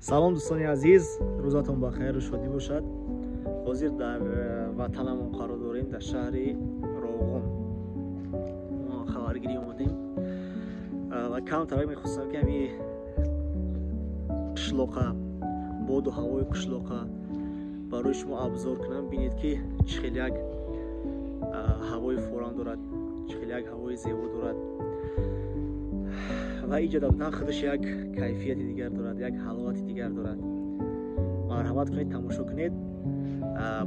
салом дӯстони азиз, рӯзатон бахайру шодӣ бошад. ҳозир дар ватанамон қарор дорем, дар шаҳри Роғун. мо хабаргирӣ омадем ва камтар мехостам ки ҳами қишлоқа, боду ҳавои қишлоқа барои шумо абзор кунам. бинед ки чӣ хел як ҳавои форам дорад, чӣ хел як ҳавои зебо дорад ва иҷодатан худаш як кайфияти дигар дорад, як ҳаловати дигар дорад. марҳамат кунед, тамошо кунед.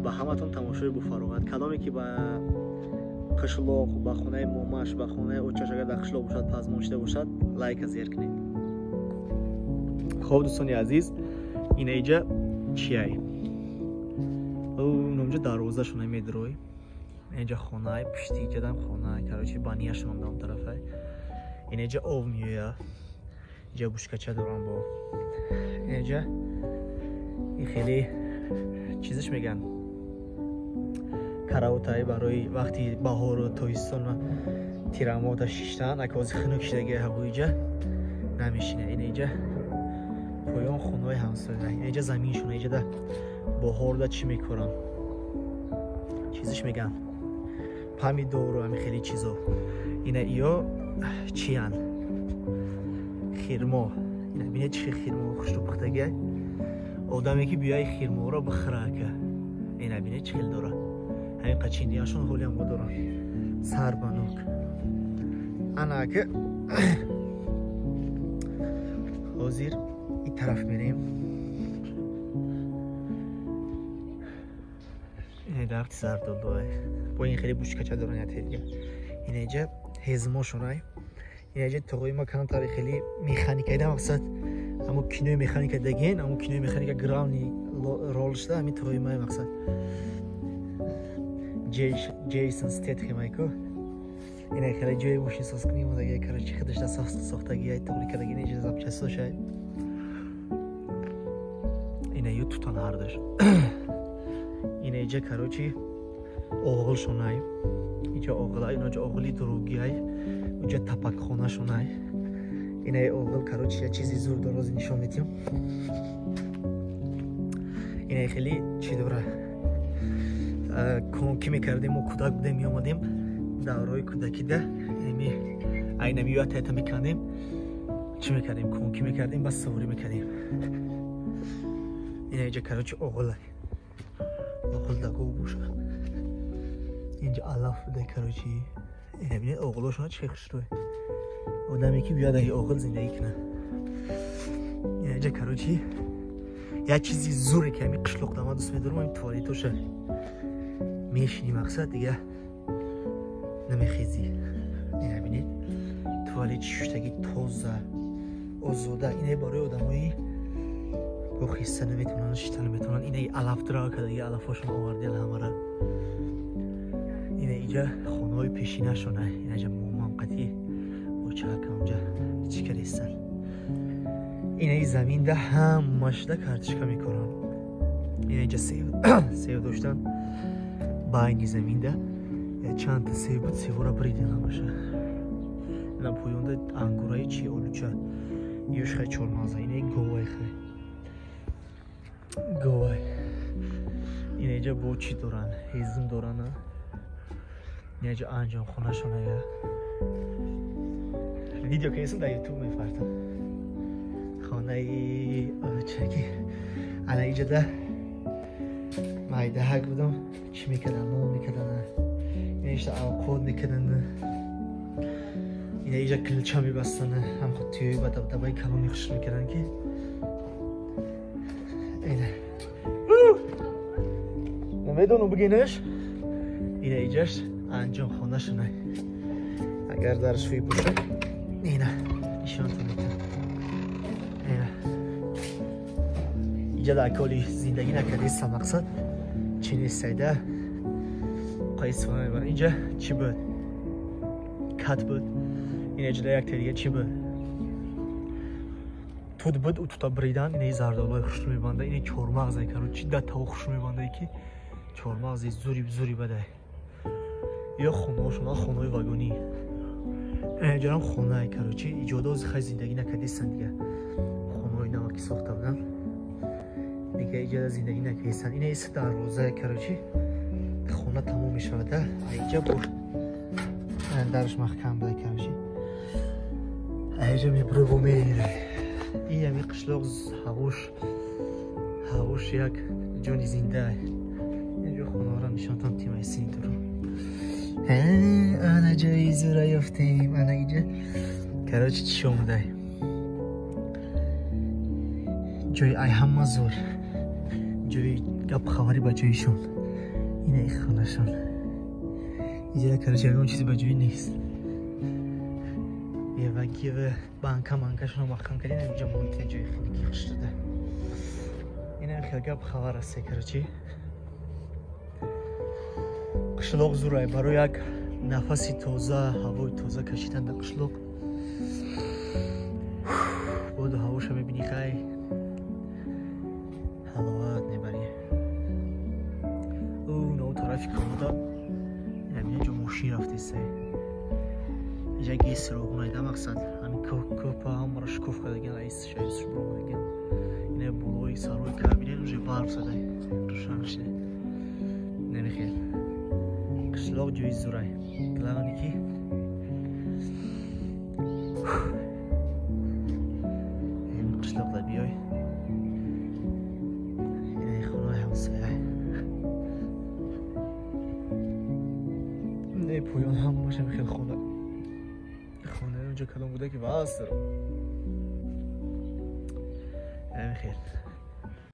ба ҳаматон тамошои буфароғат. каломе ки ба қишлоқ, ба хонаи момаш, ба хонаи очаш агар дар қишлоқ бошад, пазмон шуда бошад, лайка зер кунед. хоб дӯстони азиз, ина иҷа чияй? номҷа дарвозашона медрой. اینجا خونه پشتی جدم خونه کارچی بانیاش من دام طرفه. اینجا آب میوه. اینجا بوشکچه دارم با. اینجا این خیلی چیزش میگن. کراوتای برای وقتی بهار و تابستون و تیرامات شیشتن اکاز خنک شده هوایجا نمیشینه. اینجا پایان خونه همسایه. اینجا زمینشونه. اینجا ده بهار ده چی میکنن؟ چیزش میگن. پامیدور و همین خیلی چیزا. اینا ایا چی هن؟ خیرما. اینا بینید چی خیرما خوش رو پختگی؟ آدمی که بیای خیرما را بخره که. اینا بینید چی خیل داره؟ همین قچینی هاشون حالی هم دارن. سر بانوک. انا که حاضر این طرف میریم. این درخت زردالوه. با این خیلی بوشکچه دارن یا تیگه. این اینجا هزماشونه. این اینجا تقوی ما کنم تاری خیلی میخانیکایی ده مقصد. اما کینوی میخانیک دگین، اما کینوی میخانیک گراونی رولش ده. امی تقوی ما مقصد. جیسون ستیتخیمایی که. این خیلی جوی بوشی ساز کنیم و دیگه کارچی خودش ده ساختگی های تقوی که دگین اینجا زب چسته شاید. این یه توتان هردش. این اینجا کاروچی اوغل شونای. اینجا اوغلای، اینجا اوغلی دروگیای. اینجا تپک خونه شونای. این اوغل کاروچی یه چیزی زور درازی نشون میدیم. این خیلی چی دوره؟ کنکی میکردیم و کودک بودیم میامدیم. دورای کودکی ده. اینمی اینمی یا تایتا میکردیم. چی میکردیم؟ کنکی میکردیم بس سواری میکردیم. این اینجا کاروچی اوغلای. اوغل دگو بوشه. اینجا الاف بده کاروچی. این ببینید اوغلاشون چه خوشروه. آدمی که بیاد ای اوغل زندگی کنه. اینجا کاروچی یه چیزی زوره که همی قشلوق داماد دوست میدارم این توالیتوشه. میشینی مقصد دیگه نمیخیزی. این ببینید توالیت شوشتگی توزه آزوده. اینه برای آدمایی با خیسته نمیتونن شیطه نمیتونن. اینه الاف درا که دیگه الافاشون آوردی همه را. اینجا خونه های پیشینه شونه. اینجا مومام قطعی و چه اونجا چی کریستن. این زمین ده هم مشده کارتشکا میکنن. اینجا سیو داشتن با این زمین ده چند تا سیو بود. سیو را بریدین همشه. اینا پویونده انگورای چی اولوچه یوش خیلی چورمازه. اینه گوای خیلی گوای. اینجا با چی دارن؟ هیزم دارن. اینجا انجام خونه شونه یا ویدیو که ایسم در یوتیوب میفرستم. خانه چکی الان اینجا ده مایده هک بودم. چی میکردن؟ نون میکردن. اینجا آقود میکردن. اینجا کلچه میبستن. هم خود توی با دبای کلو میخوش میکردن که اینه نمیدونم بگینش. اینه ایجاش انجام خونه شونه. اگر درش فی باشه اینه نشان میدم. اینه اینجا در کلی زندگی نکردیست مقصد چی نیستیده قایس فانه میبرن. اینجا چی بود؟ کت بود. این اینجا یک تریه چی بود؟ توت بود و توتا بریدن. اینه زردالوی خوش میبنده. اینه چورمغزه که رو چی ده تا خوش میبنده ای که چورمغزی زوری بده. یا خونه شما خونه واگونی. اینجا هم خونه کاروچی ایجاد از خیلی زندگی نکردیستن دیگه. خونه نمکی ساخته بودن. اینجا زندگی نکیستن. این ایست دروازه کراچی خونه تموم شده. اینجا بود درش محکم ده کراچی. اینجا میبره و میره. این همی قشلاق هواش یک جونی زنده. اینجا خونه را نشانتان تیم سین تو رو. انا جایی زورا یافتیم. انا اینجا کراچی چی اومده؟ جای ای همه زور، جای گپ خبری با جایشون. اینه ای خانه شون. اینجا کراچی اون چیزی با جایی نیست. یه وگی و بانکشون رو محکم کردین. اینجا محیط جای خیلی خوش شده. اینه خیلی گپ خبر است کراچی. قشلاق زورای برای یک نفسی تازه، هوای تازه کشیدن در قشلاق. بود هواش رو میبینی خیلی حلاوت نبری. اون طرفی کامودا اینجا ماشین رفته سه. اینجا گیس رو اونایده مقصد همین کوپا هم براش کوف کرده گن ایست شایدش رو برمونه گن. اینه بلوی سروی کابینه روژه برف زده روشن شده. نمیخیر قشلاق جوی زورای کلانی کی این قشلاق دا بیای. اینه خونه همسایه. اینه پویان هم باشه میخیل خونه اونجا کلام بوده که واسه رو نمیخیر.